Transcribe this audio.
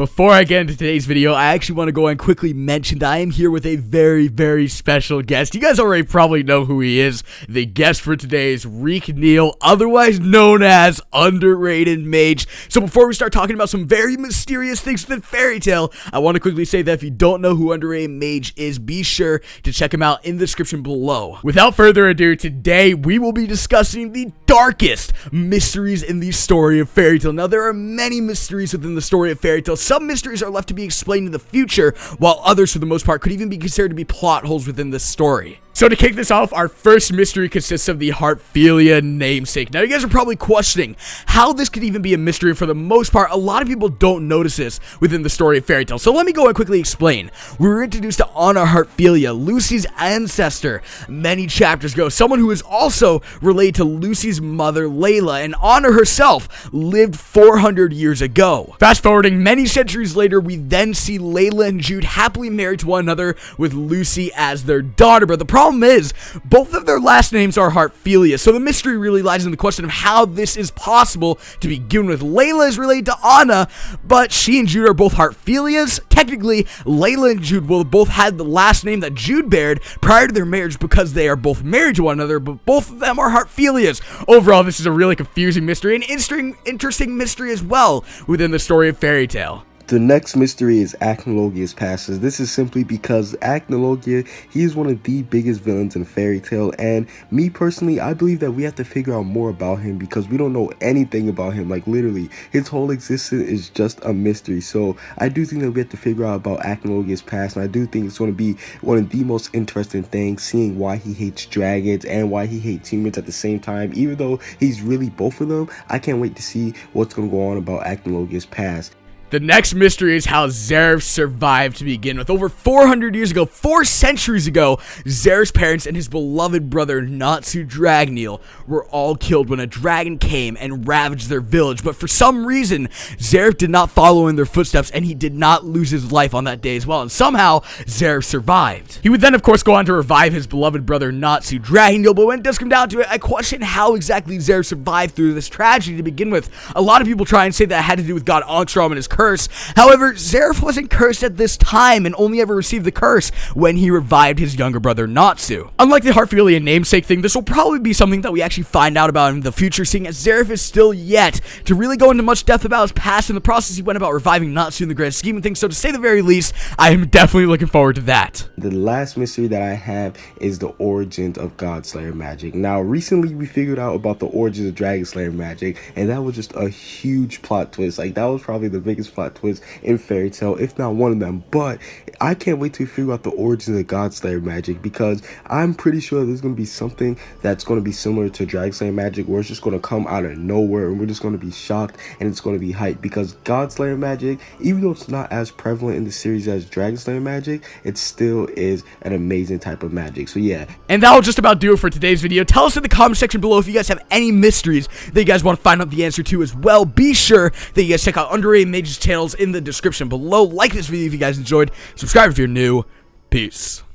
Before I get into today's video, I actually want to go and quickly mention that I am here with a very special guest. You guys already probably know who he is. The guest for today is Reek Neal, otherwise known as UnderratedMage. So before we start talking about some very mysterious things within Fairy Tail, I want to quickly say that if you don't know who UnderratedMage is, be sure to check him out in the description below. Without further ado, today we will be discussing the darkest mysteries in the story of Fairy Tail. Now, there are many mysteries within the story of Fairy Tail. Some mysteries are left to be explained in the future, while others, for the most part, could even be considered to be plot holes within the story. So to kick this off, our first mystery consists of the Heartphilia namesake. Now, you guys are probably questioning how this could even be a mystery. For the most part, a lot of people don't notice this within the story of Fairy Tail. So let me go and quickly explain. We were introduced to Anna Heartphilia, Lucy's ancestor, many chapters ago. Someone who is also related to Lucy's mother, Layla, and Anna herself lived 400 years ago. Fast forwarding many centuries later, we then see Layla and Jude happily married to one another with Lucy as their daughter. But the problem is, both of their last names are Heartphilia, so the mystery really lies in the question of how this is possible to begin with. Layla is related to Anna, but she and Jude are both Heartphilias. Technically, Layla and Jude will both had the last name that Jude bared prior to their marriage because they are both married to one another, but both of them are Heartphilias. Overall, this is a really confusing mystery, and interesting mystery as well within the story of Fairy Tail. The next mystery is Acnologia's past. This is simply because Acnologia, he is one of the biggest villains in Fairy Tail, and me personally, I believe that we have to figure out more about him because we don't know anything about him. Like, literally, his whole existence is just a mystery. So I do think that we have to figure out about Acnologia's past, and I do think it's going to be one of the most interesting things, seeing why he hates dragons and why he hates humans at the same time. Even though he's really both of them, I can't wait to see what's going to go on about Acnologia's past. The next mystery is how Zeref survived to begin with. Over 400 years ago, 4 centuries ago, Zeref's parents and his beloved brother Natsu Dragneel were all killed when a dragon came and ravaged their village. But for some reason, Zeref did not follow in their footsteps, and he did not lose his life on that day as well. And somehow, Zeref survived. He would then, of course, go on to revive his beloved brother Natsu Dragneel. But when it does come down to it, I question how exactly Zeref survived through this tragedy to begin with. A lot of people try and say that it had to do with God Angstrom and his curse. However, Zeref wasn't cursed at this time and only ever received the curse when he revived his younger brother Natsu. Unlike the Heartphilia namesake thing, this will probably be something that we actually find out about in the future, seeing as Zeref is still yet to really go into much depth about his past. In the process, he went about reviving Natsu in the grand scheme of things, so to say the very least, I am definitely looking forward to that. The last mystery that I have is the origins of Godslayer magic. Now, recently we figured out about the origins of Dragonslayer magic, and that was just a huge plot twist. Like, that was probably the biggest plot twist in Fairy Tail, if not one of them. But I can't wait to figure out the origins of Godslayer magic, because I'm pretty sure there's going to be something that's going to be similar to Dragonslayer magic, where it's just going to come out of nowhere and we're just going to be shocked and it's going to be hyped. Because Godslayer magic, even though it's not as prevalent in the series as Dragonslayer magic, it still is an amazing type of magic. So yeah. And that will just about do it for today's video. Tell us in the comment section below if you guys have any mysteries that you guys want to find out the answer to as well. Be sure that you guys check out UnderratedMage's channels in the description below. Like this video if you guys enjoyed. Subscribe if you're new. Peace.